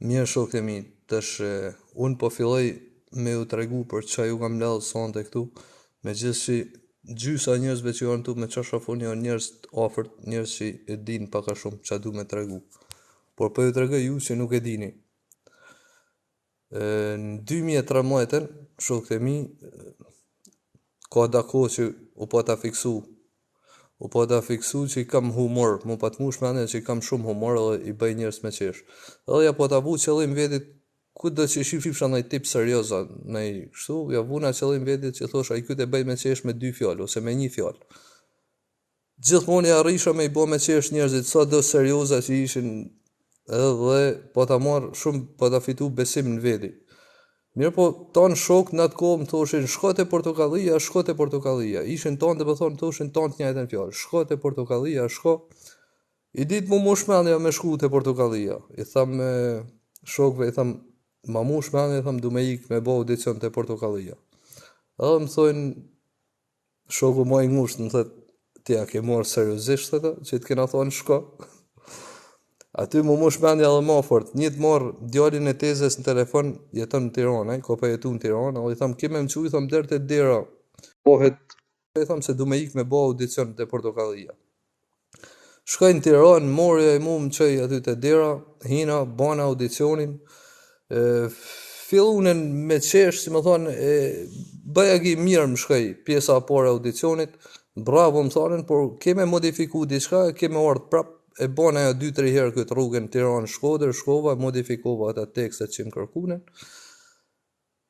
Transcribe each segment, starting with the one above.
Mirë shokët e mi, tash unë po filloj me ju tregu për çfarë ju kam lënë sonte këtu, megjithëse gjysa e njerëzve që janë këtu me çfarë janë njerëz të afërt, njerëz që e dinë pak a shumë çfarë du me tregu. Por po ju tregoj ju që nuk e dini. Në 2013, shokët e mi, ka dako që u po ta fiksu që i kam humor, mu pa të mush mendje që i kam shumë humor edhe i bëj njerëz me qesh. Edhe ja po ta vu qëllim vetit kudo që shifsha ndaj tip serioz, ndaj kështu, ja vuna qëllim vetit që thosh ai ky të bëj me qesh me dy fjalë ose me një fjalë. Gjithmonë ja arrisha me i bë me qesh njerëzit sa do serioza që ishin edhe po ta marr shumë po ta fitu besim në veti. Mirë po, tanë shok në atë kohë më thoshin, shko te Portokallia, shko te Portokallia. Ishin tanë dhe më thonë, thoshin tanë të njëjtën fjalë, shko te Portokallia, shko. I ditë mu shmendja me shku te Portokallia. I tham shokve, i tham, ma mu shmendja, i tham, du me ik me bo audicion te Portokallia. Edhe më thonë, shoku ma i ngusht, më thët, tja ke marrë seriozisht, thëta, që të kena thonë shko. Aty mu shmendja edhe ma fort. Një të marrë djalin e tezes në telefon, jeton në Tiranë, ka pa jetu në Tiranë, edhe i tham, kime më që, i tham, dërë të dera. Pohet, i tham, se du me ik me bo audicion të Portokallia. Shkoj në Tiranë, morja i mu më qëj aty të dera, hina, bana audicionin, fillunen me qesh, si më thonë, bëja gi mirë më shkoj, pjesa apore audicionit, bravo më thonin, por keme modifiku diçka, keme ardhë prap, e bona ja 2-3 herë këtë rrugën Tiranë Shkodër, shkova, modifikova ata tekstet që më kërkunen.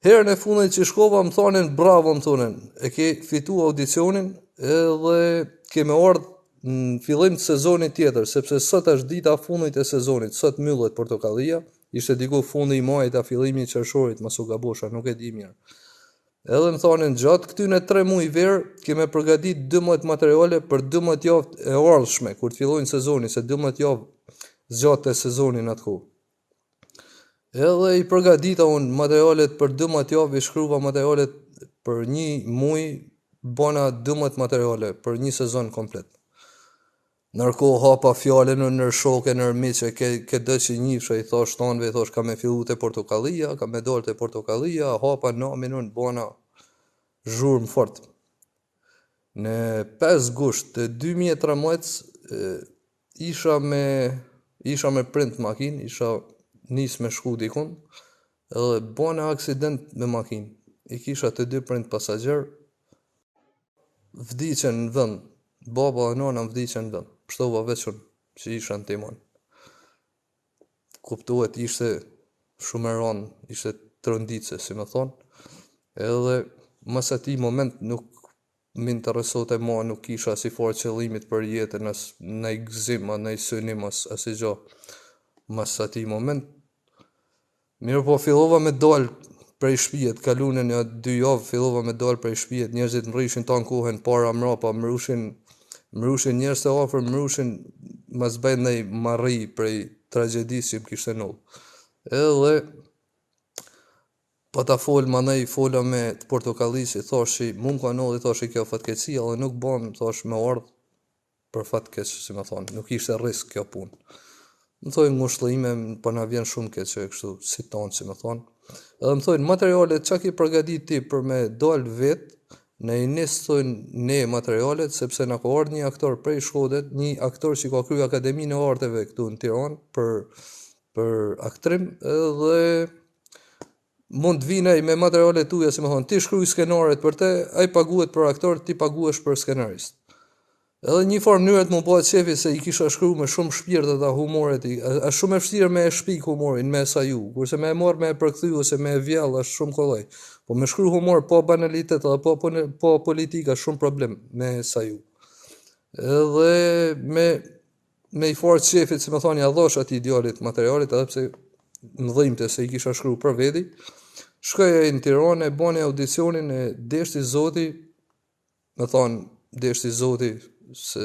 Herën e fundit që shkova më thonin bravo më thonin, e ke fitu audicionin edhe keme ardhë në fillim të sezonit tjetër, sepse sot është dita fundit e sezonit, sot mbyllet Portokallia, ishte diku fundi i majit a fillimi i qershorit, mos u gabosha, nuk e di mirë. Edhe më thonin gjatë këtyne 3 muaj verë, keme përgatit 12 materiale për 12 javë e ardhshme, kur të fillojnë sezoni, se 12 javë zgjatë e sezonin atë kohë. Edhe i përgatita unë materialet për 12 javë, i shkruva materialet për një muaj, bona 12 materiale për një sezon komplet. Nërko hapa fjallën nër shoke, nër miqe, ke dë që njifsha, i thash tanve, i thash ka me fillu të Portokallia, ka me dalë të Portokallia, hapa namin unë, bona zhurmë fort. Në 5 gusht të 2013, isha me print makin, isha nis me shku dikun, edhe bona aksident me makin. I kisha të 2 print pasagjer, vdiqen në vend, baba dhe nana vdiqen në vend. Pështova veçën që isha në timon. Kuptuhet ishte shumë e ranë, ishte trëndice, si me thonë, edhe mas ati moment nuk më interesote ma, nuk kisha si farë qëllimit për jetën, as në i gzim, në i synim, as i gjo. Mas ati moment, mirë po fillova me dalë prej shpijet, kalunen një 2 javë, fillova me dalë prej shpijet, njerëzit më rrishin ta në kohën para mrapa, më rushin njerëz të afër, më rushin mas bëjnë nej marri prej tragedisë që më kishte ndodhur. Edhe po ta fol manej fola me të Portokallis, i thash që mund ka ndodhi, thash kjo fatkeqësi, edhe nuk bën, thash me ardh për fatkeq, si më thonë, nuk ishte risk kjo punë. Më thonë ngushëllime, po na vjen shumë keq që kështu si tonë, si më thonë. Edhe më thonë materialet çka ke përgatit ti për me dal vet, në i nisë thënë ne materialet, sepse në ka ardhë një aktor prej Shkodët, një aktor që ka kryu Akademinë e Arteve këtu në Tiranë për aktrim, edhe mund të vinej me materialet tuja, si më thonë, ti shkruj skenaret për te, ai paguhet për aktor, ti paguhesh për skenarist. Edhe një farë mënyrët më bëhet qefi se i kisha shkru me shumë shpirt ata humoret, është shumë e vështirë me e shpik humorin, me sa ju, kurse me e marrë me e përkthy ose me e vjell është shumë kollaj. Po me shkru humor, po banalitet edhe po politika, shumë problem me sa ju. Edhe me i farë qefit, si më thoni, ja dhosh ati idealit materialit, edhe pse më dhimte se i kisha shkru për veti, shkoja në Tiranë, e bani audicionin e deshti zoti, me thonë, deshti zoti, se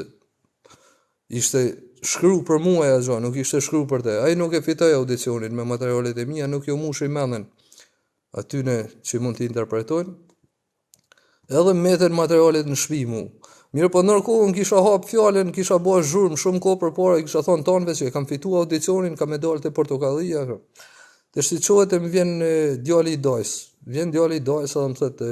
ishte shkru për mua e gjo, nuk ishte shkru për te. Ai nuk e fitoj audicionin me materialet e mia, nuk jo mush i menen atyne që mund të interpretojnë. Edhe meten materialet në shpi mu. Mirë po nërkohën kisha hap fjalën, kisha bërë zhurmë shumë kohë përpara, kisha thonë tanëve që e kam fituar audicionin, kam me dalë te Portokallia. Të shtiqohet e më vjen djali i dajs. Vjen djali i dajs edhe më thotë,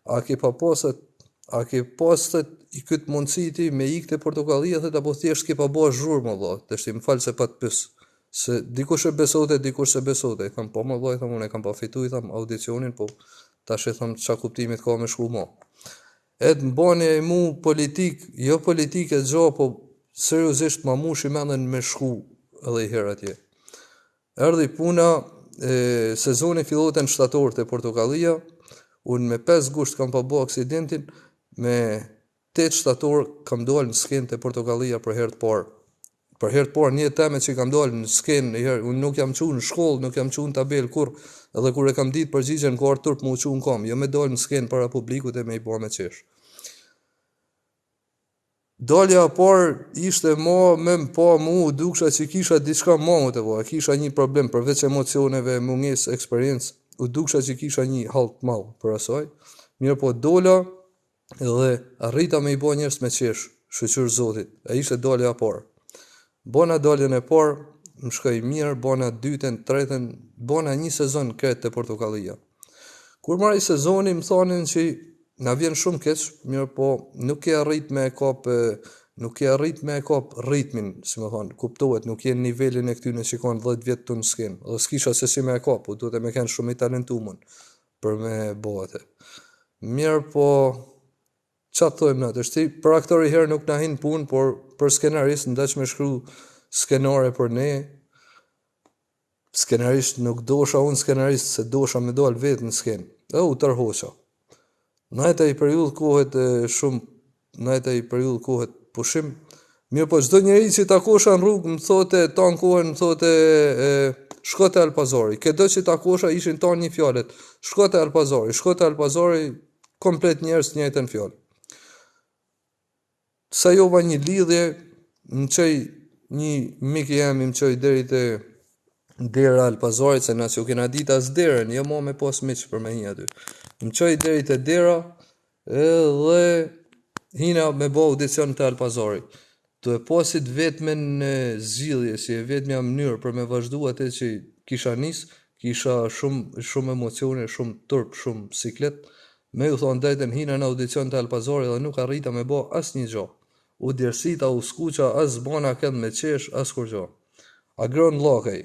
a ke pasët i këtë mundësi ti me ikë te Portokallia, thotë apo thjesht ke pa bërë zhurmë valla. Të shti më falë se pa të pys. Se dikush e besote, dikush se besote. Tham po më vllai, tham unë e kam pa fitu, tham audicionin, po tash e tham çka kuptimit ka me shku mo. Edhe mbani e mu politik, jo politike gjo, po seriozisht ma mushi mendën me shku edhe i herë atje. Erdhi puna, sezoni fillohet në shtator te Portokallia, unë me 5 gusht kam pa bo aksidentin, me 8 shtator kam dalë në skenë te Portokallia për herë të parë. Për herë të parë një teme që kam dalë në skenë, unë nuk jam qenë në shkollë, nuk jam qenë në tabel kur, edhe kur e kam ditë përgjigjen ka ardhur turp më u qenë kam, jo me dalë në skenë para publikut e me i bërë me qesh. Dalja parë ishte më pa mu, duksha që kisha diçka më të vë, kisha një problem përveç emocioneve, mungesë eksperiencë, u duksha që kisha një hall të madh për asaj. Mirë po dola dhe arrita me i bë njerëz me qesh, shëqyr Zotit. Ai ishte dalja e parë. Bona daljen e parë, më shkoi mirë, bona dytën, tretën, bona një sezon kretë te Portokallia. Kur marri sezoni më thonin që na vjen shumë keq, mirë po nuk e arrit me e kap ritmin, si më thonë, kuptohet, nuk je në nivelin e këtyne që kanë 10 vjet të në skenë, dhe s'kisha se si me e kap, po duhet e me kanë shumë i talentumën për me bëhate. Mirë po, qa të thojmë në të shti, për aktori herë nuk na hinë punë, por për skenarist në daq me shkru skenare për ne, skenarist nuk dosha unë skenarist, se dosha me dal vetë në skenë, dhe u tërhoqa. Najta i periull kohet pushim, mirë po çdo njeri që takosha në rrugë më thote, ta në kohën më thote, shko te Alpazari, këdo që takosha ishin ta një fjallet, shko te Alpazari, komplet njerëz njëjtën fjalë. Sa jova një lidhje, më qëj një mik jam, më qëj deri te dera Alpazarit, se na që kena dit as derën, jo mo me pas miq për me një aty. Më qëj deri te dera, edhe hina me bo audicion te Alpazari. Të e pasit vetme në zgjidhje, si e vetmja mënyrë për me vazhdu atë që kisha nis, kisha shumë emocione, shumë turp, shumë siklet, me u thonë drejtën hina në audicion te Alpazari dhe nuk arrita me bo as një gjo. U djersita, u skuqa, as bona kënd me qesh, as kur gjo. Agron Llokaj,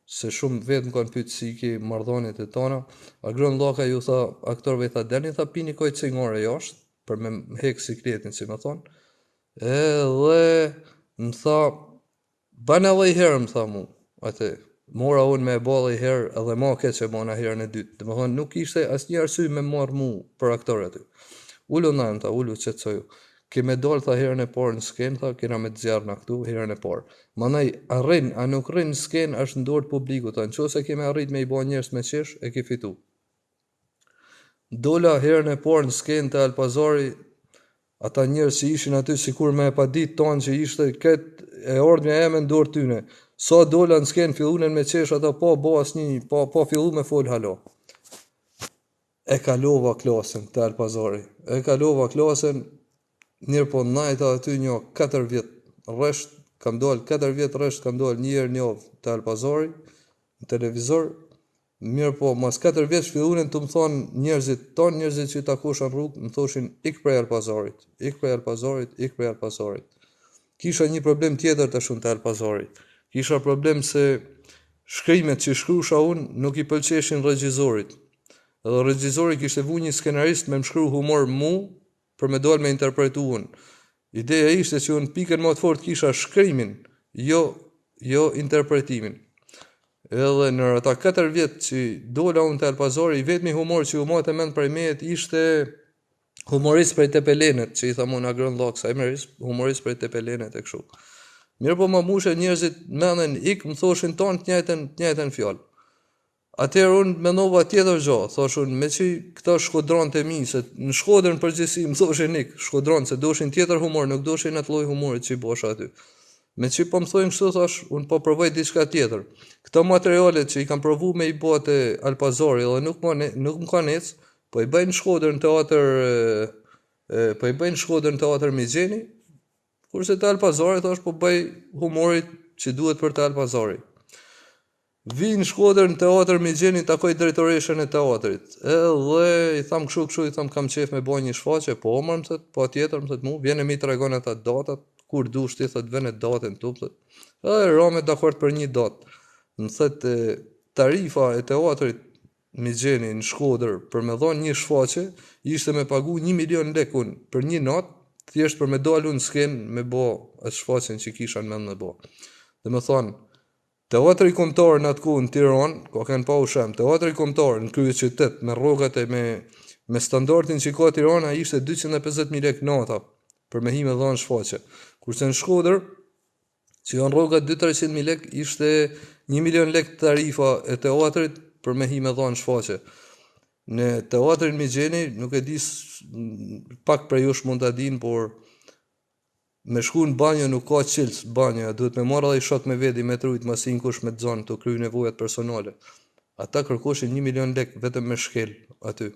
se shumë vetë më kanë pytë si ki mardhonit e tona, Agron Llokaj ju tha, aktorve i tha, deni tha pini koj cigare jashtë, për me hek sikletin, si me thonë, edhe më tha, bane dhe i herë, më tha mu, atë, mora unë me e bala i herë, edhe ma keqe bona herën e dytë, dhe më thonë, nuk ishte as një arsy me marë mu për aktorë aty. Ullu në më tha, ullu qëtësoju, keme dalë, tha, herën e parë në skenë, tha, kena me të zjarë në këtu, herën e parë. Manaj, a nuk rrin në skenë, është në dorë publiku, ta, në qose keme arrit me i ba njerës me qesh, e ke fitu. Dola herën e parë në skenë të Alpazari, ata njerës që ishin aty, si kur me e pa ditë tonë që ishte këtë e ordmja e me në dorë tyne. Sa dola në skenë, fillunen me qesh, ata pa fillu me fol halo. E kalova klasën të Alpazari, njërë po najta aty një 4 vjet rresht, kam dalë 4 vjet rresht, kam dalë një herë një javë të Alpazari, në televizor, mirë po, mas 4 vjet fillunen të më thonë njerëzit që takosha në rrugë, më thoshin ik prej Alpazarit. Kisha një problem tjetër të shumë të Alpazarit. Kisha problem se shkrimet që shkrusha unë nuk i pëlqeshin regjizorit. Edhe regjizori kishte vu një skenarist me më shkru humor mu, për me dalë me interpretu unë. Ideja ishte që unë pikën më të fort kisha shkrimin, jo interpretimin. Edhe në ata 4 vjet që dola unë të Alpazari, i vetmi humor që u mote mend prej mejet ishte humorist prej Tepelenet, që i thamu në Agron Llokaj, humorist prej Tepelenet e kështu. Mirë po më mushe njerëzit menden më thoshin tonë të njëjtën fjalë. Atëherë unë mendova tjetër gjë, thosh unë me që këta shkodron të mi, se në Shkodër në përgjithësi më thoshin shkodron, se doshin tjetër humor, nuk doshin atë lloj humorit që i bosha aty. Me që po më thojnë kështu, thash, unë po provoj diçka tjetër. Këto materialet që i kam provu me i bote Alpazari, dhe nuk më kanë ecë, po i bëjnë në Shkodër në teatr Po i bëjnë Shkodrën teatër Mixheni, kurse te Alpazari thash po bëj humorit që duhet për te Alpazari. Vinë Shkodër në teatr Mixheni, takoj drejtoreshën e teatrit. Edhe i tham kështu, i tham kam qef me bëj një shfaqje, po më thot, po tjetër më thot mu, vjen mi tregon ata datat, kur dush ti thot vën datën tu thot. Edhe rame dakord për një datë. Më thot tarifa e teatrit Mixheni në Shkodër për me dhënë një shfaqje ishte me pagu 1 milion lekë unë për një natë, thjesht për me dalë unë sken me bë atë shfaqjen që kisha në mend me bë. Dhe më thonë, teatri kombëtar në atë kohë në Tiranë, ka kanë pa ushem, teatri kombëtar në kryeqytet me rrogat e me standardin që ka Tirana ishte 250.000 lekë nata për me hi me dhënë shfaqje. Kurse në Shkodër, që janë rrogat 200-300.000 lekë, ishte 1 milion lekë tarifa e teatrit për me hi me dhënë shfaqje. Në teatrin Mixheni, nuk e di pak për jush mund ta din, por me shku në banjo nuk ka qilës banjo, duhet me marrë edhe i shok me vedi me trujt masin kush me të zonë të kry nevojat personale. Ata kërkoshin 1 milion lekë vetëm me shkel aty.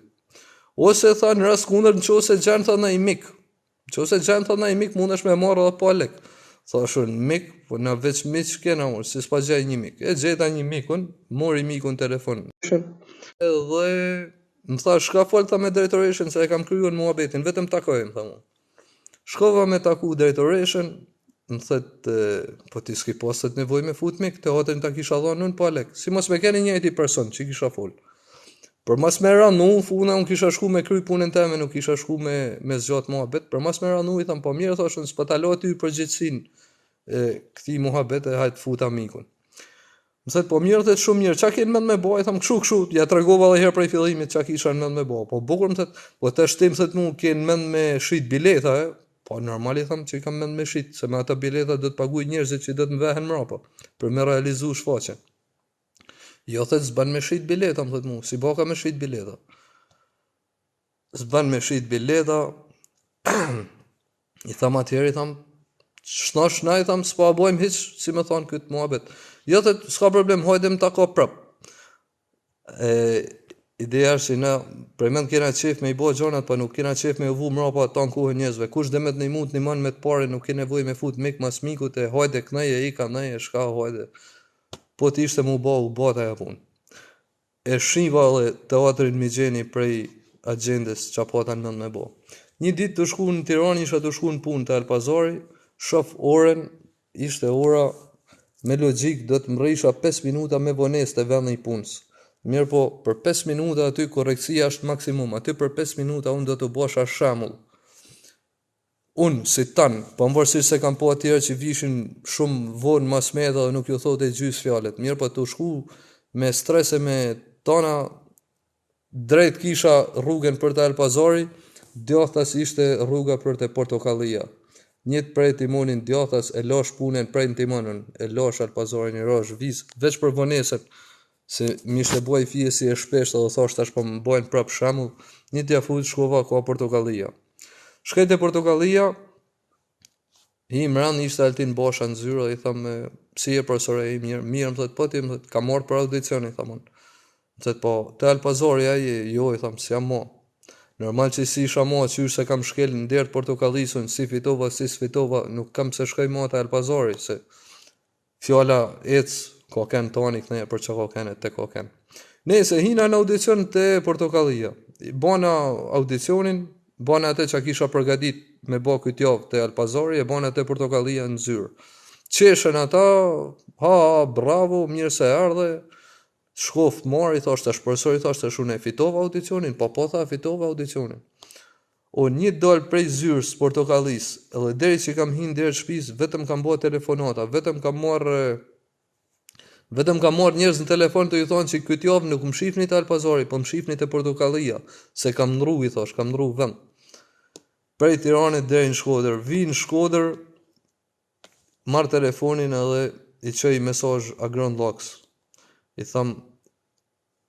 Ose tha në rast kundër nëse gjen tha në i mik. Nëse gjen tha në i mik mundesh me marrë edhe pa lekë. Thashun mik, po na veç miq kena unë, si s'pa gjej një mik. E gjeta një mikun, mori mikun telefon. Edhe më tha shka fol tha me drejtoreshën se e kam kryer muhabetin, vetëm takojmë tha mu. Shkova me taku drejtoreshën, më thët, po ti s'ki pasët nevoj me fut mik, teatrin ta kisha dhënë unë pa lekë, si mos me keni njëjti person që kisha fol. Për mas me ranu, funa unë kisha shku me kry punën teme, nuk kisha shku me zgjat muhabet, për mas me ranu i tham, po mirë thashën, s'pa ta lo ty përgjithsin këti muhabet e hajtë futa mikun. Më thët, po mirë thët shumë mirë, qa kenë mend me bo, i tham kështu, ja tregova dhe herë prej fillimit qa kisha mend me bo, po bukur më thët, po të shtim thët mu kenë mend me shit bileta, po normal i tham që i kam mend me shit, se me ata bileta do të paguaj njerëzit që do të mvehen mrapa, për me realizu shfaqjen. Jo thët s'ban me shit bileta, më thët mu, si baka me shit bileta. S'ban me shit bileta, i tham atëherë, i tham, shna, i tham, s'pa bojmë hiq, si me thonë këtë muhabet. Jo thët, s'ka problem, hajde më tako prap. Ideja është që na përmend kena qef me i bo gjonat, pa nuk kena qef me u vu mrapa ta në kohën njerëzve. Kush dhe me të nimut një man me të pare, nuk ke nevoj me fut mik mas mikut e hajde këneje, i ka neje, shka hajde. Po të ishte mu ba, u bata e pun. E shiva dhe teatrin Mixheni prej agendes që pata në me bo. Një dit të shku në Tiranë, isha të shku në punë të Alpazari, shof orën, ishte ora me logjik, do të mrejsha 5 minuta me vones të vendin i punës. Mirë po, për 5 minuta aty korekcia është maksimum, aty për 5 minuta unë do të bosha shamull. Unë, si tanë, po mëvërësisht se kam po atyre që vishin shumë vonë mas medha dhe nuk ju thote gjys fjalet. Mirë po të shku me stres e me tana, drejt kisha rrugën për të Alpazari, djathtas ishte rruga për të Portokallia. Njët prej timonin djathtas e lash punën prej timonën, e lash Alpazarin i rash viz, veç për vonesën, se mi ishte buaj fije si e shpeshtë dhe thosht tash po më bojnë prap shamull, një t'ja fut shkova ka Portokallia. Shkejt e Portokallia, i mran ishte Altin Basha në zyrë dhe i tham, si e profesore i mirë, më thët, po ti më thët, ka marrë për audicion, i tham unë. Më thët, po, te Alpazari aji, jo, i tham, si jam mo. Normal që si isha mo, që se kam shkel në dertë Portokallisun, si fitova, si s'fitova, nuk kam se shkoj mo te Alpazari, se fjala ecë, ka ken tani këne për që ka ken e te ka ken. Nese, hina në audicion të Portokallia. Bana audicionin, bana atë që kisha përgatit me bo këtë javë të Alpazari, e bana atë Portokallia në zyrë. Qeshen ata, bravo, mirë se ardhe, shkoft marë, i thashtë të shpërsor, i thashtë të shune, fitova audicionin, po tha, fitova audicionin. O një dal prej zyrës Portokallis, edhe deri që kam hinë deri shpis, vetëm kam bo telefonata, vetëm kam marrë njerëz në telefon të ju thonë që këtë javë nuk më shifni të Alpazari, po më shifni të Portokallia, se kam ndru, i thash, kam ndru vend. Prej Tiranit deri në Shkodër, vi në Shkodër, marr telefonin edhe i çoj mesazh Agron Lax. I tham,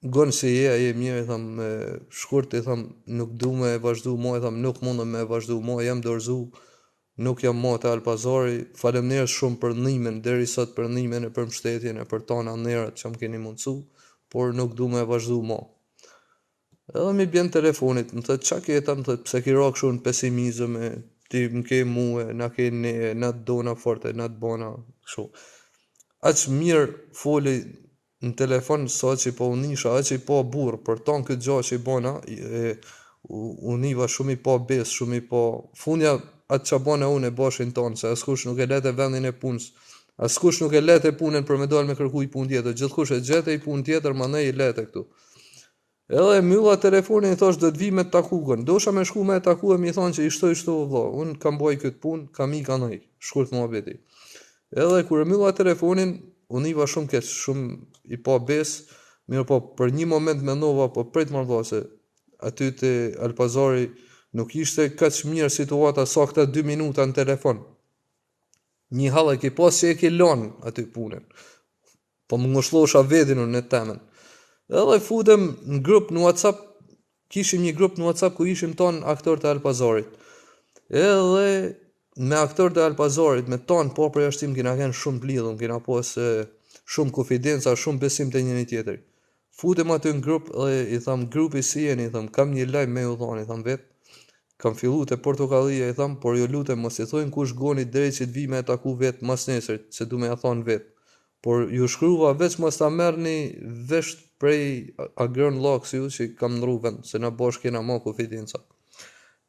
gon si je mirë, i tham, shkurt, i tham, nuk du me vazhdu mo, i tham, nuk mundem me vazhdu mo, jam dorzu, nuk jam mo të Alpazari, faleminderit shumë për ndihmën deri sot, për ndihmën e për mbështetjen e për tona nerat që më keni mundsu, por nuk du me vazhdu mo. Edhe mi bjen telefonit, më thët qa keta, më thët pse ki ra kështu në pesimizëm, ti më ke muë, na ke ne, na të dona forte, na të bona, kështu. Aq mirë foli në telefon sa që po unisha, aq i po burr, për ton këtë gjë që i bona, univa shumë i po bes, shumë i po funja atë që bona unë e boshin tonë, se askush nuk e lete vendin e punës, askush nuk e lete punën për me dalë me kërku i punë tjetër, gjithkush e gjete i punë tjetër, ma ne i lete këtu. Edhe mylla telefonin i thash do të vi me takukën. Dosha me shku me taku e mi thonë që i shto vëlla. Un kam boj këtë punë, kam i kanoj. Shkurt muhabeti. Edhe kur e mylla telefonin, unë iva shumë keq, shumë i pa bes, mirë po për një moment mendova po prit më valla se aty te Alpazari nuk ishte kaq mirë situata sa këta 2 minuta në telefon. Një hallë ke pas që e ke lën aty punën. Po më ngushllosha vetin unë në temën. Edhe futem në grup në WhatsApp, kishim një grup në WhatsApp ku ishim ton aktorë të Alpazarit. Edhe me aktorët e Alpazarit, me ton po përjashtim kena qenë shumë blidhëm, kena pas shumë konfidenca, shumë besim te njëri tjetri. Futem aty në grup dhe i tham grupi si jeni, i tham kam një lajm me u dhoni, i tham vet. Kam fillu te Portokallia, i tham, por ju lutem mos i thojnë kush goni drejt që të vi me taku vet mas nesër, se du me ja thon vet. Por ju shkruva veç mos ta merrni vesh prej agron laksiu që kam ndru vend, se na bosh kena ma konfidenca.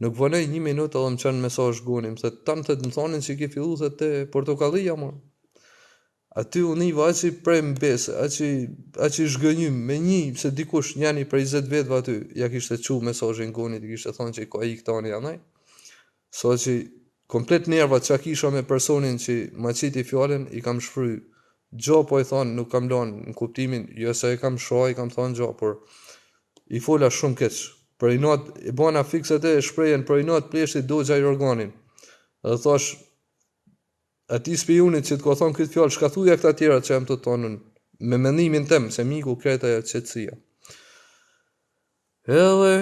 Nuk vonoj 1 minutë edhe më qenë mesazh gonim, se tanë të më thonin që ki fillu dhe te Portokallia, mor. Aty unë i vaci prej mbes, aq i zhgënjym me një, se dikush njani prej 20 vetëve aty, ja kishte çu mesazhin gonit, i kishte thonë që ka i këtani anaj. So që komplet nervat që kisha me personin që ma qiti fjallin, i kam shfry. Gjo po i thonë, nuk kam lanë në kuptimin, jo se e kam shoh, i kam thonë gjo, por i fola shumë keq. Për i not, i bona fikset e shprejen, për i not pleshti do gjaj organin. Edhe thash, ati spionit që të ka thonë këtë fjallë, shka thuja këta tjera që jam të tonën, me mendimin tem, se miku kreta e qetësia. Edhe,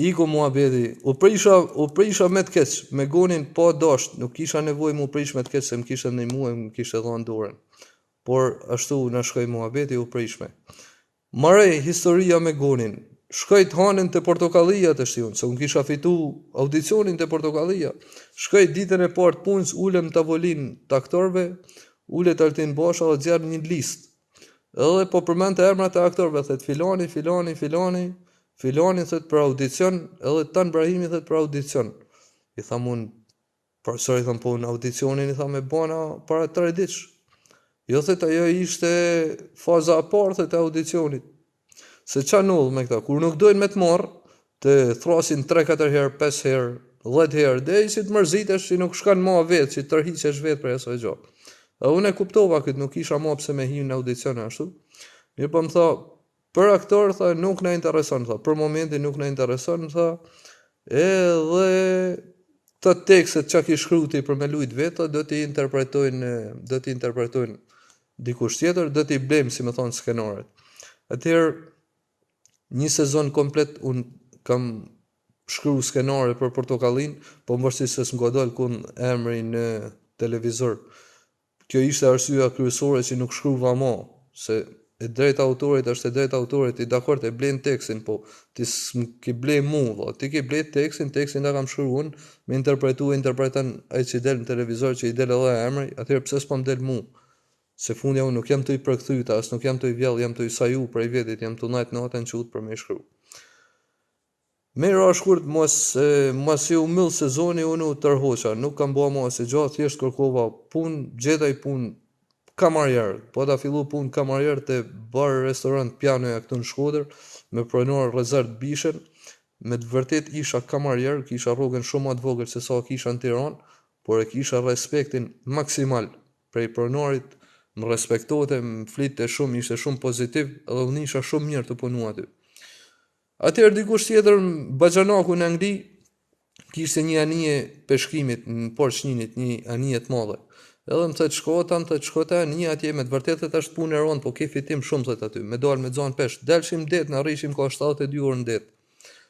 iko muhabeti, u prisha me të keq, me gonin pa dasht, nuk kisha nevoj mu prish me të keq, se më kishte ndihmuar, më kishte dhënë dorën. Por ashtu na shkoi muhabeti u prishme. Marrë historia me gonin. Shkoj të hanën te Portokallia të shtiun, se unë kisha fitu audicionin te Portokallia. Shkoj ditën e parë të punës, ulem në tavolinë të aktorëve, ulet Altin Basha dhe zjarr një listë. Edhe po përmendte emrat e aktorëve, thet filani thet për audicion, edhe Tan Brahimi thet për audicion. I tham unë, profesor, i tham po në audicionin, i tham e bona para 3 ditësh. Jo thet ajo ishte faza e parë të audicionit. Se qa nullë me këta, kur nuk dojnë me të marrë, të thrasin 3-4 herë, 5 herë, 10 herë, dhe i si të mërzitesh që nuk shkan ma vetë, që të tërhiqesh vetë për esoj gjo. Dhe unë e kuptova këtë, nuk isha ma pse me hi në audicion e ashtu. Mirë po më tha, për aktor, tha, nuk në intereson, tha, për momentin nuk në intereson, tha, edhe të tekstet që ki shkruti për me lujt vetë, do t'i interpretojnë dikush tjetër, do t'i blejmë, si me thonë, skenaret. Atëherë, një sezon komplet unë kam shkru skenare për Portokallin, po më vërsi se s'm ka dalë kun emri në televizor. Kjo ishte arsyeja kryesore që nuk shkruva ma, se e drejta autorit është e drejta autorit, i dakord e blen tekstin, po ti s'ki ble mu, ti ki ble tekstin da kam shkru unë, me interpretan ai që del në televizor që i del edhe emri, atëherë pse s'po më del mu? Se fundja unë nuk jam të i përkthyta, as nuk jam të i vjell, jam të i saju prej vetit, jam të najt natën qut për me shkru. Me ra shkurt, mos i u myll sezoni, unë u tërhoqa, nuk kam bua ma se gjatë, thjesht kërkova pun, gjetaj pun kamarjer, po ta fillu pun kamarjer të bar restorant Pianoja këtu në Shkodër, me pronor rezervë Bishen, me të vërtet isha kamarjer, kisha rrogën shumë atë vogël se sa kisha në Tiranë, por e kisha respektin maksimal prej pronorit, më respektote, më flitte shumë, ishte shumë pozitiv, edhe unë isha shumë mirë të punu aty. Atëherë dikush tjetër, Baxhanaku në Angli, kishte një anije peshkimit në Porçninit, një anije të madhe. Edhe më thët shkota, një atje me të vërtetet është punë e rëndë, po ke fitim shumë thët aty, me dalë me zonë peshk, delshim det, në rrishim ka 72 orë në det.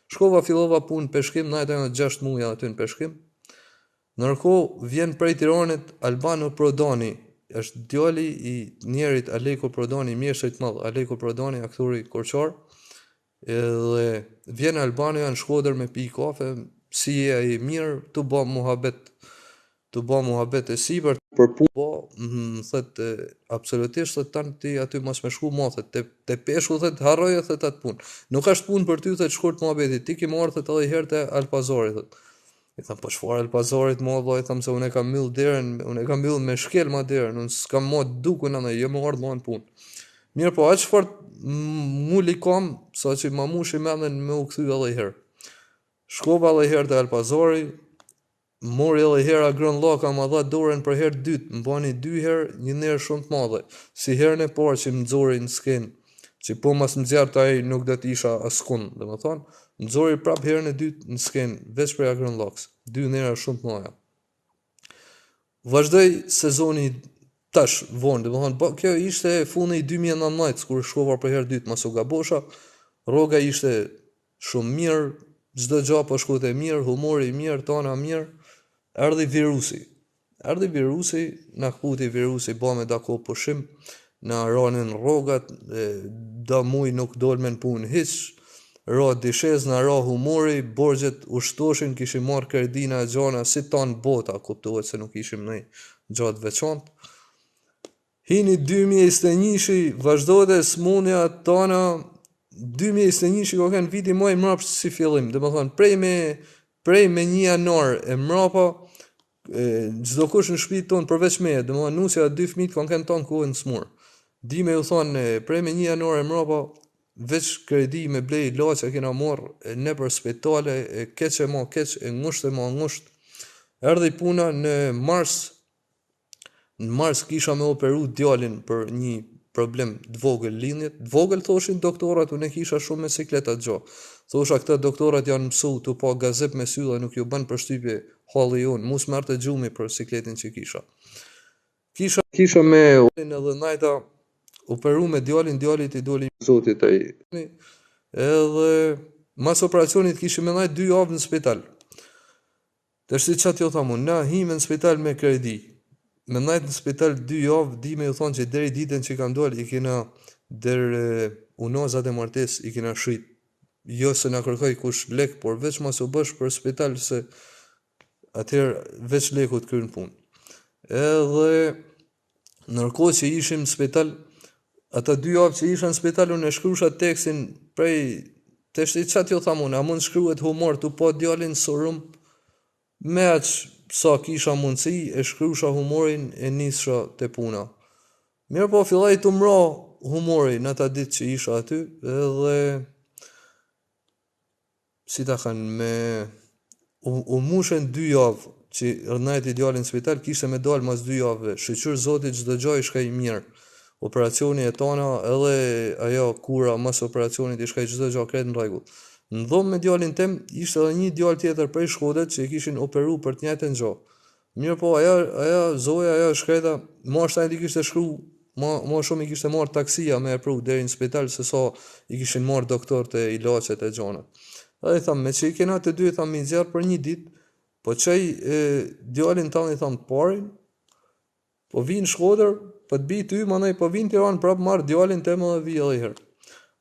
Shkova fillova punë peshkim, na e 6 muja aty në peshkim. Ndërkohë vjen prej Tiranit Albano Prodani, është djali i njerit Aleko Prodani, mjeshtrit madh, Aleko Prodani, aktori korçar. edhe vjen Albania në Shkodër me pi kafe, si je ai mirë, të ba muhabet e sipër për punë, po, thët, absolutisht, thët tanë ti aty mos me shku ma, thët, te peshku, thët, harroje, thët, atë punë. Nuk është punë për ty, thët, shkurt muhabeti, ti ki marrë, thët, edhe herë te Alpazari, thët. I tham, po çfarë Alpazarit mua vllai, tham se unë e kam mbyll derën, unë e kam mbyll me shkel ma derën, unë s'kam ma dukun andaj, jo më ardh ma në punë. Mirë po, aq fort muli kam, sa që ma mushi mendën me u kthy edhe herë. Shkova edhe herë te Alpazari, mori edhe hera grën lloka, ma dha dorën për herë dytë, më bani 2 herë, një nerë shumë të madhe. Si herën e parë që më nxori në skenë, që po mas më zjarrt ai nuk do të isha askund, domethënë, më nxori prap herën e dytë në skenë, veç për grën lloks. 2 nera shumë të mëdha. Vazhdoi sezoni tash vonë, domethënë, po kjo ishte fundi i 2019 kur shkova për herë dytë mas u gabosha. Rroga ishte shumë mirë, çdo gjë po shkonte mirë, humori i mirë, tona mirë. Erdhi virusi, na kputi virusi, ba me dako pushim, na ranin rrogat, da muj nuk dolme në punë hiç, ra dishez, na ra humori, borxhet u shtoshin, kishim marrë kredina e gjana, si tanë bota, kuptohet se nuk ishim në gjatë veçantë. Hini 2021-shi, vazhdojnë dhe smundja tona, 2021-shi ka kënë viti maj mrapsh si fillim, dhe më thonë, prej me 1 janar e mrapa, çdo kush në shtëpi tonë përveç meje, dhe më thonë, nusja 2 fëmijët kanë kënë tonë kohën smur. Di me ju thonë, prej me 1 janar e mrapa, veç kredi me blej laçe kena marrë ne për spitale, keq e ma keq, e ngusht e ma ngusht. Erdhi puna në mars kisha me operu djalin për një problem të vogël lindjet. Të vogël thoshin doktorat, unë kisha shumë me sikleta gjo. Thosha këta doktorat janë mësu të pa gazep me sy dhe nuk ju bën përshtypje halli jonë, mus merte gjumi për sikletin që kisha. Kisha me djalin edhe najta operu me djalin i doli zotit ai. Edhe mas operacionit kishim me najt 2 javë në spital. Të shti qatë jo thamu, na hime në spital me kredi. Me najtë në spital 2 javë, di me ju thonë që deri ditën që kam dojnë, i kena der unazat e martes, i kena shrit. Jo se na kërkoj kush lek, por veç mas u bësh për spital, se atëherë veç leku të kryen punë. Edhe nërkohë që ishim në spital, ata 2 javë që isha në spital, unë e shkrusha tekstin prej, të shti qatë jo thamun, a mund shkruhet humor të po djalin sorum, me aqë sa kisha mundësi, e shkrusha humorin, e nisha të puna. Mirë po, fillaj të mra humorin në ta ditë që isha aty, edhe si ta kanë me u mushen 2 javë që rënajt i djalin në spital, kishte me dalë mas 2 javëve, shqyqyr zotit çdo gjë i shkaj mirë. Operacioni e tona edhe ajo kura mas operacionit i shkaj çdo gjë krejt në rregull. Në dhomë me djalin tim ishte edhe një djalë tjetër prej Shkodrës që i kishin operu për të njëjtën gjë. Mirë po, ajo zoja, ajo shkreta, ma shtajnë i kishte shkru, ma shumë i kishte marrë taksia me e pru deri në spital, se sa i kishin marrë doktorët e ilaqet e gjanat. Dhe i thamë, me që i kena të dy, i thamë, mi zjarë për një dit, po qaj djalin tanë, i thamë, të parin, po vinë Shkodër, po të bi ty, manaj, po vinë Tiranë, prapë marrë djalin të më dhe vi edhe i herë.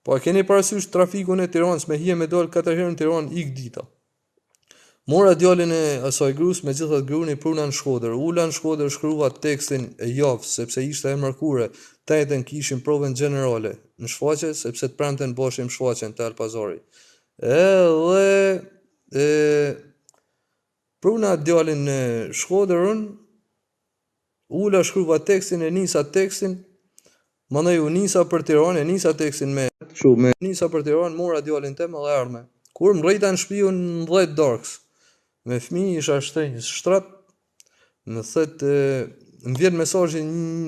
Po a keni parasysh trafikun e Tiranës, me hije me dalë 4 herë në Tiranë, ik dita. Mora djalin e asaj grus, me gjithat gruni pruna në Shkodër. Ula në Shkodër, shkruva tekstin e javë, sepse ishte e mërkure, tajten kishin provën generale në shfaqe, sepse të prenten bashim shfaqen të Alpazari. Pruna djalin në Shkodërën, ula shkruva tekstin, e nisa tekstin, mandaj u nisa për Tiranë, e nisa tekstin me nisa për Tiranë, mora djalin tem edhe ardhme. Kur më rrejta në shtëpi në 10 darks, me fëmijë isha shtrenjë shtrat, më thëtë, më vjen mesazhi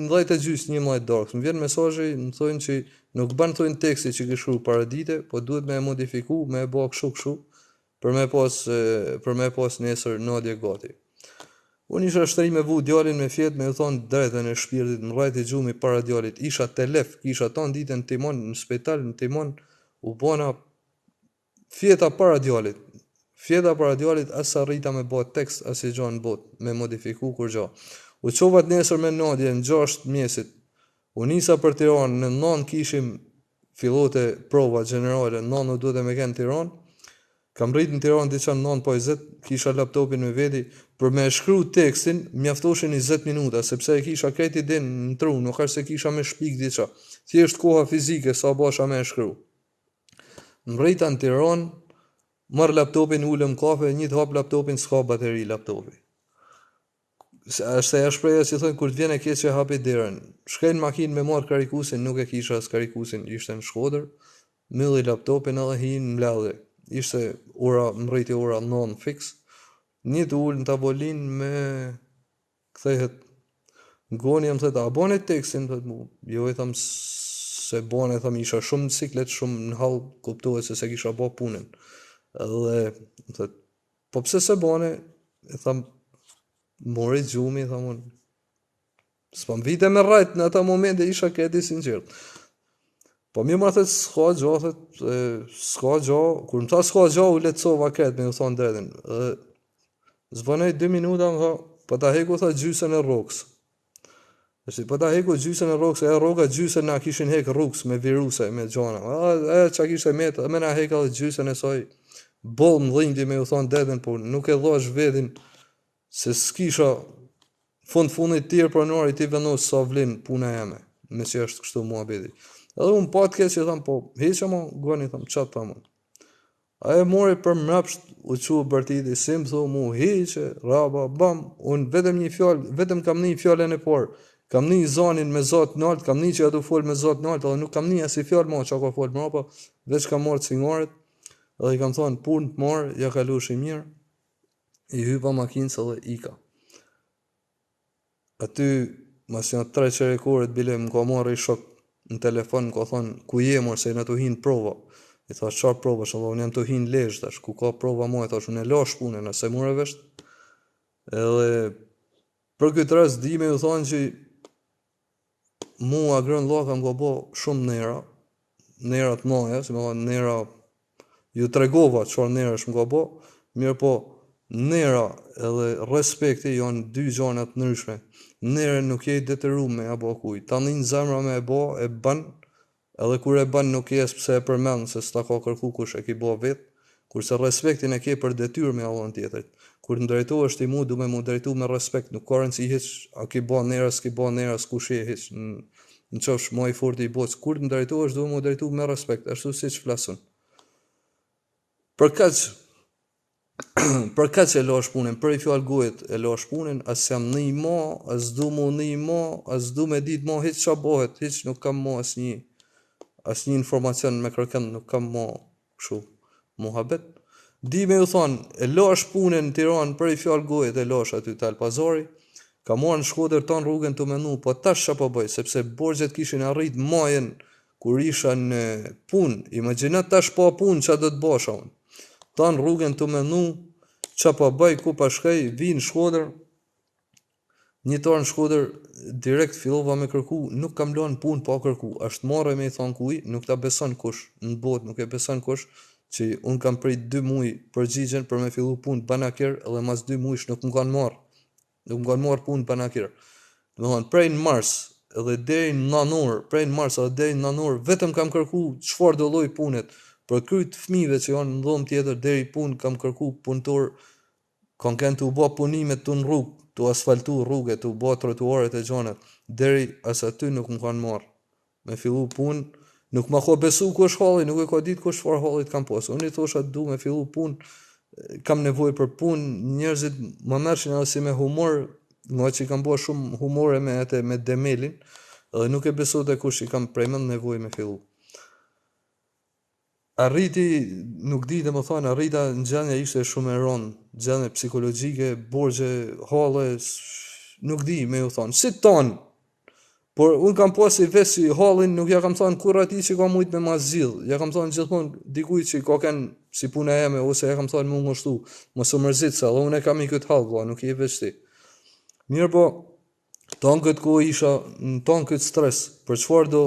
10:30, 11 darks, më vjen mesazhi, më thonë që nuk ban thonë teksti që ke shkruar para dite, po duhet me e modifiku, me e bë kështu, për me pas nesër nadje gati. Unë isha shtëri me vu djalin me fjet, me u thonë drejtën e shpirtit, më rrajt e gjumi para djalit, isha telef, kisha tanë ditën në timon, në spital, në timon, u bona fjeta para djalit, asa rrita me bot tekst, as i gjanë bot, me modifiku kur gja. U qovat nesër me nadje në 6 mjesit, u nisa për Tiranë, në 9 kishim fillote prova generale, nonu duhet e me kenë në Tiranë. Kam rrit në Tiranë diçka 9:20, kisha laptopin me veti, për me shkru tekstin, mjaftoshin 20 minuta, sepse e kisha krejt idenë në tru, nuk është se kisha me shpik diçka. Thjesht koha fizike, sa basha me shkru. Mrita në Tiranë, marr laptopin, ulëm kafe, një të hap laptopin, s'ka bateri laptopi. Është ajo shpreha që thonë kur të vjen e keq që hapi derën. Shkoj në makinë me marr karikusin, nuk e kisha as karikusin, ishte në Shkodër. Mylli laptopin edhe hi në mbledhje. Ishte mriti ora 9 fix. Një të ul në tavolinë me kthehet ngoni më thotë a bën tekstin thotë mu. Jo i tham se bën, tham isha shumë në siklet, shumë në hall, kuptohet se kisha bë punën. Edhe më thotë po pse se bën? E tham mori gjumi, thamun, s'pam vite me rajt, në ata momente isha këti sinqert. Po mi më thët, s'ka gjo, kur më tha s'ka gjo, u letësova këtë, me u thonë drejten. Zbënej 2 minuta, më tha, po ta heku, tha, gjysën e rrokës. Po ta heku gjysën e rrokës, e rroka gjysën na kishin hek rrugës me viruse, me gjana. Qa kishte metë, me na heka dhe gjysën e soj, bol më dhindi me u thonë drejten, por nuk e dhosh vedin, se s'kisha fundit tjerë pronari ti vendos sa vlen puna jeme, me që është kështu muhabeti. Edhe unë podcast që tham, po, heqa ma, goni, tham, qatë ta mu. Aje mori për mrapsht, u që bërtiti, si më thu mu, heqe, raba, bam, unë vetëm kam një fjallën e parë, kam një zanin me zot nalt, kam një që ja du fol me zot nalt, edhe nuk kam një asi fjallë ma që ka fol mrapa, veç kam marrë cingaret, edhe i kam thonë, punë të marrë, ja kalu shi mirë, i hypa makinës edhe ika. Aty, mas janë 3 qerekoret, bile më ka marrë i shok në telefon, më ka thonë, ku jemur, se në të hinë prova. I thash, qarë prova, shë unë jam të hinë lejsh, tash, ku ka prova ma, i thash, unë e lash punën, nëse mure vesht. Edhe, për këtë rast, di me ju thonë që mu agrën laka më ka bo shumë nerat maja, si me thonë, nera, ju tregova çfarë nerash më ka bo, mirë po, nera edhe respekti janë 2 gjana të ndryshme. Nera nuk je i detyruar me apo kuj. Tani në zemra me e bën, edhe kur e bën nuk je pse e përmend se s'ta ka kërku kush e ki bë vet, kurse respektin e ke për detyrë me Allahun tjetrit. Kur ndrejtohesh ti mu, duhet mu drejtu me respekt, nuk ka rëndësi hiç a ki bë neras, ki bë neras, kush je hiç në qofsh më i fortë i botës. Kur ndrejtohesh duhet mu drejtu me respekt, ashtu siç flasun. Për këtë që e lash punën, për i fjallë gojët e lash punën, as jam një ma, as du mu një ma, as du me dit ma, hiç qa bëhet, hiç nuk kam ma as një informacion me kërkend, nuk kam ma këshu muhabet. Di me ju thonë, e lash punën në Tiranë, për i fjallë gojët e lash aty të Alpazari, ka marrë në Shkodër tonë rrugën të menu, po tash qa po bëj, sepse borxhet kishin arrit majen, kur isha në punë, imagjinat tash po punë qa do të basha unë. Tanë rrugën të menu, qa pa bëj, ku pa shkej, vi në Shkodër, një tarë në Shkodër, direkt fillova me kërku, nuk kam lanë punë pa kërku, ashtë marrë me i thonë kuj, nuk ta beson kush, në botë nuk e beson kush, që unë kam prit 2 muj përgjigjen për me fillu punë banakir, edhe mas 2 mujsh nuk më kanë marrë punë banakir. Dhe thonë, prej në mars, edhe deri në nanor, vetëm kam kërku çfarë do lloj punet, për kryt fëmijëve që janë në dhomë tjetër deri punë kam kërku punëtor, kanë kënë të u bë punimet të në rrugë, të asfaltu rrugët, të u bë trotuaret e gjanat, deri as aty nuk më kanë marrë. Me fillu punë, nuk më ka besu kush halli, nuk e ka ditë kush çfarë hallit kam pas. Unë i thosha du me fillu punë, kam nevojë për punë, njerëzit më merrshin edhe si me humor, nga që kam bërë shumë humore me Demelin, edhe nuk e besoj te kush i kam premend nevojë me fillu. Arriti, nuk di dhe më thonë, arrita në gjendja ishte shumë e rëndë, gjendje psikologjike, borxhe, halle, nuk di me ju thonë, si tonë, por unë kam pasi vesi hallin, nuk ja kam thonë kur ati që ka mujt me ma zgjidh, ja kam thonë gjithmonë dikuj që ka kenë si puna jeme, ose ja kam thonë mu ngështu, më së mërzit se, dhe unë e kam i këtë hallë, nuk i veç ti. Mirë po, tonë këtë kohë isha, në tonë këtë stres, për çfarë do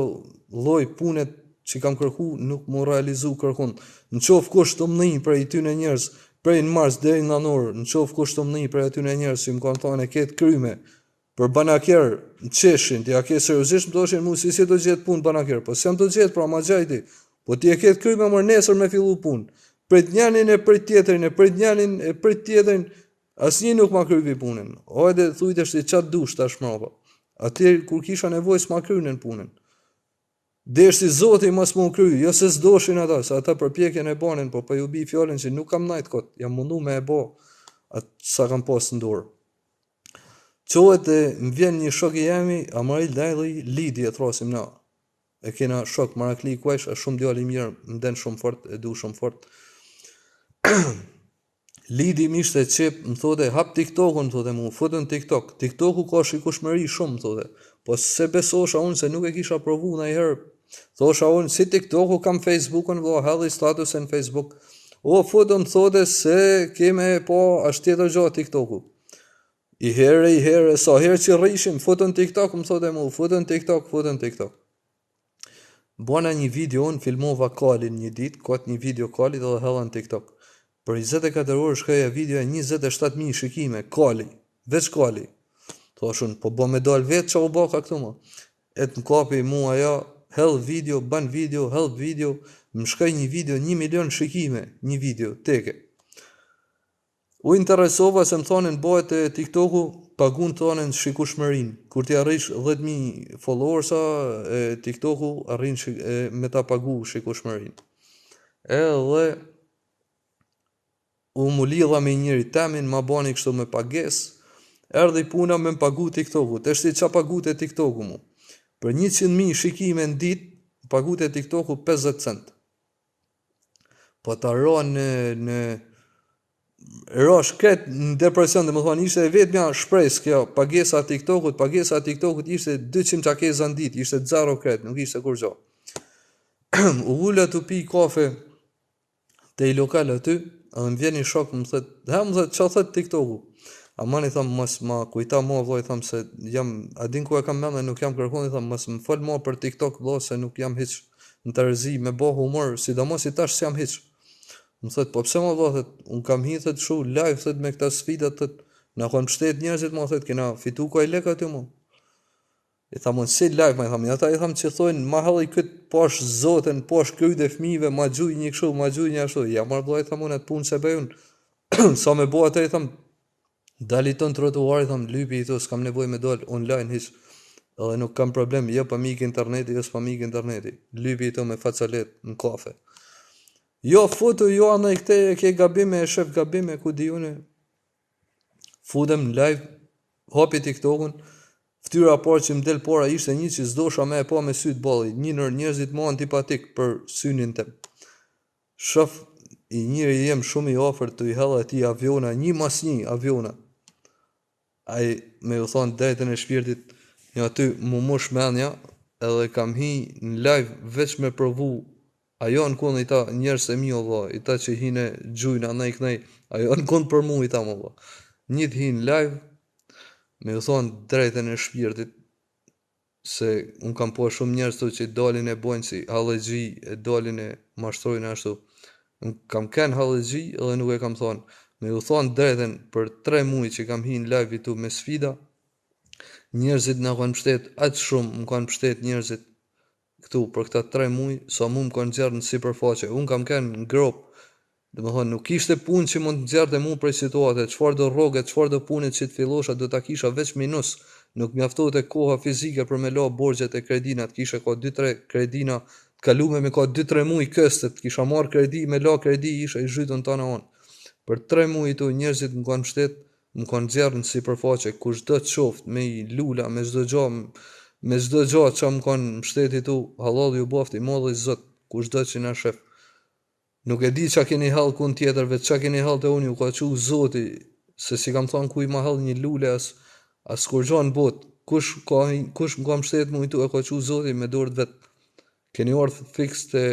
lloj punet që kam kërku, nuk më realizu kërkun. Në qofë kush të mëni prej ty në njerës, prej në mars deri në nanor, në qofë kush të mëni prej aty në njerës që më kanë thonë e ketë kryme, për banaker në qeshin, ti a ke seriozisht më thoshin mu si do gjetë punë banaker, po s'jam do gjetë pra ma gjajti, po ti e ke kry me mërë nesër me fillu punë, prit njanin e prit tjetërin, asnjë nuk ma kryvi punën, hajde thujtë është i qatë dush tash mrapa, atër kur kisha nevoj s'ma krynin punën, dersi Zoti mos më kry, jo se s'doshin ata, se ata përpjekjen e banin, po ju bi fjalën që nuk kam najt kot, jam mundu me e bë atë sa kam pas në dorë. Qohet e më vjen një shok i jemi, Amaril Dajli, Lidi e thrasim na. E kena shok Marakli Kuajsh, është shumë djalë i mirë, më den shumë fort, e du shumë fort. Lidi më ishte qep, më thote, hap TikTokun, më thote mu, futën TikTok. TikToku ka shikueshmëri shumë, më thote. Po se besosha unë se nuk e kisha provu ndonjëherë. Thosha unë, si TikToku kam Facebookun, vëlla, halli statusin Facebook. O, futën, thote, se keme po, është tjetër gjatë TikToku. I herë, sa herë që rrishim, futën TikTok, më thote mu, futën TikTok. Bona një video, unë filmova kalin një ditë, kot një video kalit dhe hella në TikTok. Për 24 orë shkaja video e 27.000 shikime, kali, veç kali. Thoshun, po me dal vetë që u baka këtu ma. E të më kapi mua ja, hell video, ban video, help video, më shkaj një video, 1 milion shikime, një video, teke. U interesova se më thonin bëhet e TikToku, pagun thonin shikueshmërin. Kur ti arrish 10.000 followersa e TikToku, arrin me ta pagu shikueshmërin. Edhe u mu lidha me njëri temin, ma bani kështu me pages, erdhi puna me më pagu TikToku, të shti qa pagu të TikToku mu. Për 100.000 shikime në dit, pagu të TikToku 50 cent. Po ta rosh këtë në depresion, dhe më thonë, ishte vetë mja shpresë kjo, pagesa TikTokut ishte 200 qakeza në dit, ishte 0 këtë, nuk ishte kur gjo. U vullet të pi kafe të i lokal aty, edhe më vjen një shok, më thët, qa thët TikToku? Aman i thamë, mos ma kujta ma, vlo, i thamë, se jam, adin ku e kam mene, nuk jam kërkon, i thamë, mos më fol ma për TikTok, vlo, se nuk jam hiq në të rëzi, me bo humor, sidomos i tash s'jam hiq. Më thët, po pse ma vlo, thët, unë kam hi, thët, shu, live, thët, me këta sfidat, thët, na kon pështet njerëzit, ma thët, kena fitu kaj leka ty, mu. I thamë, si live, ma i thamë, ata i thamë që thojnë, ma halli këtë pash zoten, pash kryt e fmive, ma gjuj një këshu, ma gjuj një ashtu, ja marrë vlo, i thamë, unë atë punë se bejun, sa me bo atë, i thamë, dali ton trotuar, i thamë, lypi i thu, s'kam nevoj me dal online, hiq, edhe nuk kam problem, jo pa mik interneti, jo s'pa mik interneti, lypi i thu me facalet në kafe. Jo futu, jo anë i këte, ke gabime, e shef gabime, ku di une, futem në live, hapi TikTokun, ftyra parë që më del para ishte një që s'dosha me e pa me sytë balli, një nër njerëzit ma antipatik për synin tem. Shof, i njëri jem shumë i ofër të i hella ti aviona, një mas një aviona. Ai me u thonë drejtën e shpirtit, një aty mu mush menja, edhe kam hi në live veç me provu, ajo në kundë i ta njerës e mi o dha, i ta që hine gjujna në i knej, ajo në kundë për mu i ta më dha. Një të hi në live, me u thonë drejtën e shpirtit, se unë kam po shumë njerës të që dalin e bojnë si halëgji, e dalin e mashtrojnë ashtu. Unë kam ken halëgji edhe nuk e kam thonë. Me u thonë drejtën për 3 muaj që kam hi në live i tu me sfida, njerëzit në kanë pështet atë shumë, më kanë pështet njerëzit këtu për këta 3 muaj, sa mu më kanë gjerë në si përfaqe. Unë kam ken në grop, dhe më thonë, nuk ishte punë që mund të gjerë dhe mu prej situate, qëfar do rroget, qëfar do punit që të fillosha, do ta kisha veç minus, nuk mjaftohet e koha fizike për me la borgjet e kredinat, kisha ka 2-3 kredina, kalume me ka 2-3 muaj këstet, kisha marrë kredi, me la kredi, isha i zhytën të në onë. Për 3 muaj tu njerëzit më kanë shtet, më kanë gjerë në sipërfaqe, kush do të qoftë me i lula, me çdo gjë që më kanë mbështeti tu, halal ju bofti, molli Zot, kush do që na shef. Nuk e di qa keni hall kun tjetër, veç qa keni hall të unë, ju ka qu Zoti, se si kam thonë kuj ma hall një lule as kur gjo në bot, kush më kam shtetë mu i tu, e ka qu Zoti me dorët vetë, keni orë fix të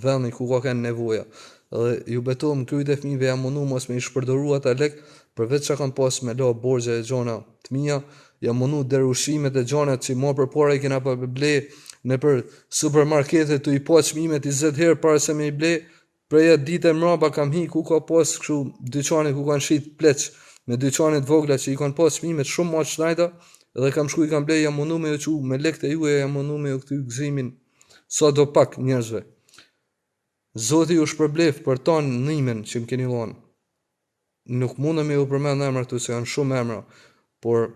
vendi ku ka kënë nevoja, edhe ju betohem kryt e fmive jam mundu mos me i shpërdoru ata lek, përveç që kam pas me la borgje e gjona të mija, jam mundu derushimet e gjonat që ma për para i kena pa ble, në për supermarketet të i pa qmimet i 10 herë para se me i ble, preja dite mraba kam hi ku ka pas këshu dyqani ku kanë shit pleq, me dyqanet vogla që i kanë pas çmimet shumë më të shnajta, edhe kam shku i kam blej, jam mundu me ju qu, me lekët e juaja jam mundu me ju këty gëzimin sa do pak njerëzve. Zoti ju shpërblef për tonë nimen që më keni dhonë. Nuk mundem me ju përmend emra këtu se janë shumë emra, por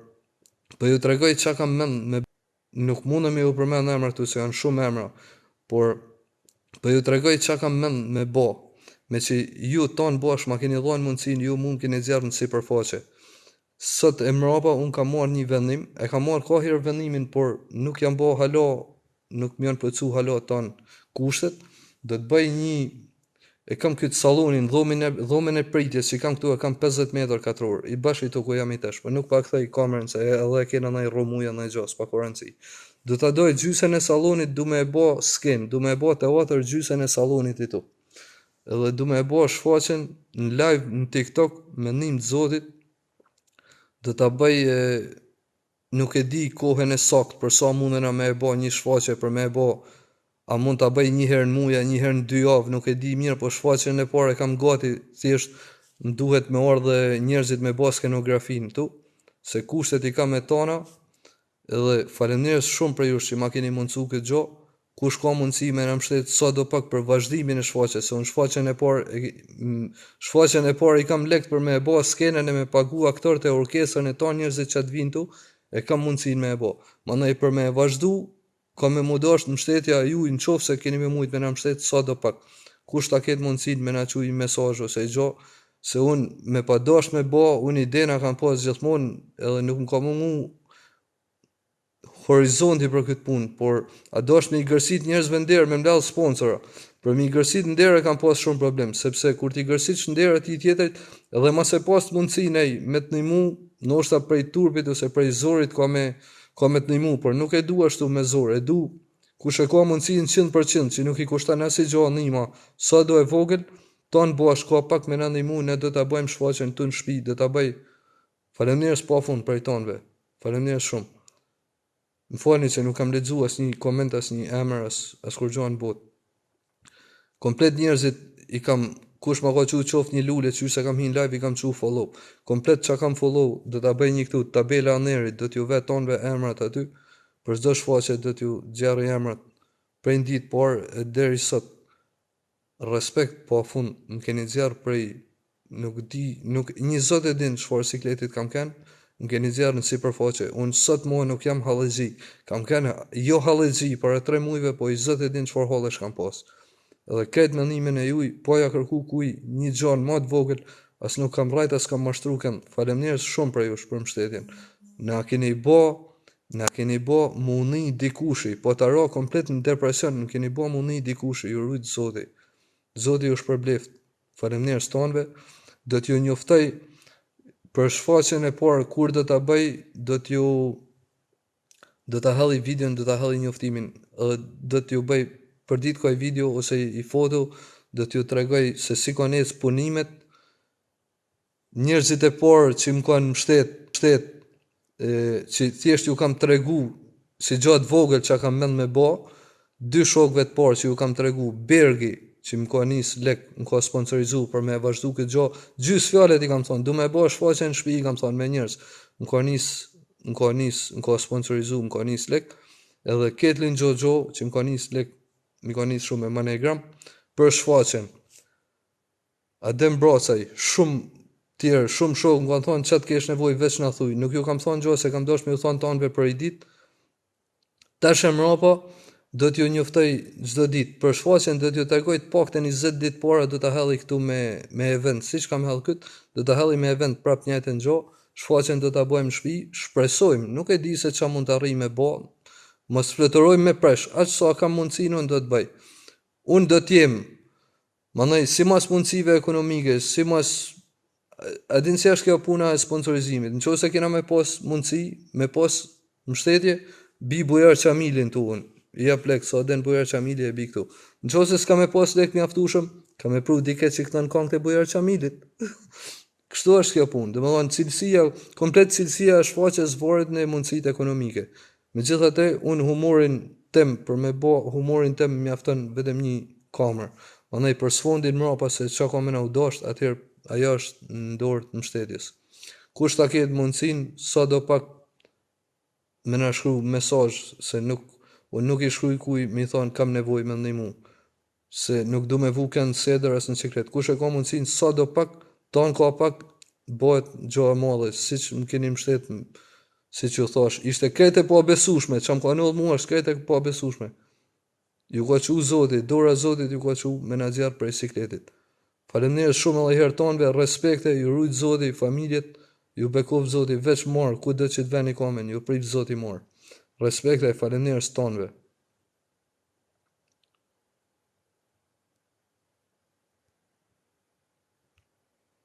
po ju tregoj çka kam mend me nuk mundem me ju përmend emra këtu se janë shumë emra, por po ju tregoj çka kam mend me bo. Me që ju tonë bosh ma keni dhonë mundësin, ju mund keni zjarë në sipërfaqe. Sot e mrapa unë kam marrë një vendim, e kam marrë ka herë vendimin, por nuk jam bo halo, nuk më janë përcu halo tonë kushtet, do të bëj një, e kam këtë salonin, dhomin e pritjes, që kam këtu e kam 50 metër katror, i bashkë i të ku jam i tesh, por nuk pa këthej kamerën, se edhe kena nëj romuja nëj gjas, pa korenci. Do të doj gjysën e salonit, du me e bo skem, du me e bo teatr gjysën e salonit i tu. Edhe du me e bo shfaqen në live në TikTok me nim të zotit, do ta bëj nuk e di kohën e saktë për sa mundena me e bo një shfaqe për me e bo, a mund ta bëj një herë në muja, një herë në 2 javë, nuk e di mirë, po shfaqen e parë kam gati, thjesht më duhet me ardhe njerëzit me bo skenografin tu, se kushtet i kam me tona, edhe faleminderit shumë për ju që ma keni mundsu këtë gjë. Kush ka mundësi me na mbështet sa do pak për vazhdimin e shfaqjes, se unë shfaqjen e parë i kam lekt për me e bë skenën e me pagu aktorët e orkestrën e tonë njerëzit që të vinë tu, e kam mundësinë me e bë. Mandaj për me e vazhdu, ka me mu dash mbështetja ju në qoftë se keni me mujt me na mbështet sa do pak. Kush ta ketë mundësinë me na çuj mesazh ose gjë, se unë me pa dash me bë, unë idena kam pas gjithmonë edhe nuk më ka mungu horizonti për këtë punë, por a dosh me i gërsit njerëzve nder me mbledh sponsora. Për me i gërsit nder e kam pas shumë problem, sepse kur ti gërsit nder atij tjetrit, edhe mas e pas mundësinë ai me të ndihmu, ndoshta prej turpit ose prej zorit ka me të ndihmu, por nuk e du ashtu me zor, e du kush e ka mundësinë 100% që nuk i kushton asnjë gjë ndihma, sa do e vogël, ton bosh ka pak me na ndihmu, ne do ta bëjmë shfaqjen tu në shtëpi, do ta bëj. Faleminderit pafund për tonëve. Faleminderit shumë. Më falni që nuk kam lexuar asnjë koment, asnjë emër, as kur gjohen botë. Komplet njerëzit i kam, kush ma ka qoftë një lule, që se kam hin live i kam qu follow. Komplet që kam follow, do ta bëj një këtu tabela anerit, do t'ju vet tonve emrat aty, për çdo shfaqje do t'ju gjerë emrat prej ditë parë deri sot. Respekt pafund, më keni zjarr prej nuk një zot e din çfarë sikletit kam kanë. Më keni zjarë në sipërfaqe, unë sot mua nuk jam hallexhi, kam kanë jo hallexhi para 3 muajve, po i zot e din çfarë hallesh kam pas. Edhe këtë mendimin e juj, po ja kërku kuj një gjan më të vogël, as nuk kam rajt, as kam mashtru kanë. Faleminderit shumë për jush për mbështetjen. Na keni bo muni dikushi, po ta ra komplet në depresion, në keni bo muni dikushi, ju rujt Zoti. Zoti ju shpërbleft. Faleminderit tonëve, do t'ju njoftoj për shfaqjen e parë kur do ta bëj, do ta halli videon, do ta halli njoftimin, do t'ju bëj për ditë kaj video ose i foto, do t'ju tregoj se si kanë ecë punimet. Njerëzit e parë që më kanë mbështet, që thjesht ju kam tregu si gjatë vogël që kam mend me bë, 2 shokëve të parë që ju kam tregu, Bergi që më ka nis lek, më ka sponsorizu për me vazhdu këtë gjë. Gjys fjalët i kam thonë, du me bë shfaqje në shtëpi, kam thonë me njerëz. Më ka sponsorizu, më ka nis lek. Edhe Ketlin Jojo që më ka nis lek, më ka nis shumë me Manegram për shfaqjen. Adem Bracaj, shumë tjerë, shumë shokë më kanë thonë çat kesh nevojë veç na thuj. Nuk ju kam thonë gjë se kam dosh me ju thonë tonëve për i ditë. Tash e mrapa do t'ju njoftoj çdo ditë për shfaqjen, do t'ju tregoj të paktën 20 ditë para do ta helli këtu me event, siç kam hell kët, do ta helli me event prap një njëjtën gjë, shfaqjen do ta bëjmë në shtëpi, shpresojmë, nuk e di se ç'a mund të arrij me bë, mos fluturojmë me presh, aq sa kam mundsinë unë do të bëj. Unë do t'jem, mandaj simas mundësive ekonomike, simas a din se është kjo puna e sponsorizimit. Nëse kena me pas mundësi, me pas mbështetje, bi Bujar Çamilin tu unë. Ja plek, sa den Bujar Çamili e bi këtu. Nëse s'ka me pas lek mjaftueshëm, ka me pru diket që këto në këngët e Bujar Çamilit. Kështu është kjo punë. Domethënë cilësia, komplet cilësia e shfaqjes varet në mundësitë ekonomike. Megjithatë, unë humorin tem për me bë humorin tem mjafton vetëm një kamer. Prandaj për sfondin mbrapa se çka ka më na u dosht, atëherë ajo është në dorë të mbështetjes. Kush ta ketë mundësinë, sa do pak me na shkru mesazh se unë nuk i shkruj kuj mi thonë kam nevojë me ndihmu, se nuk du me vu kënd sedër as në sekret. Kush e ka mundësinë, sa do pak, tan ka pak, bëhet gjë e madhe, siç më keni mbështet, siç ju thash, ishte krejt e pa besueshme, çam ka ndodhur mua, është krejt e pa besueshme. Ju ka qu Zoti, dora e Zotit ju ka qu menaxher prej sikletit. Faleminderit shumë edhe herë tonëve, respekte, ju rujt Zoti, familjet, ju bekov Zoti veç marr, kudo që të veni kamen, ju prit Zoti marr. Respekte, faleminderit tonëve.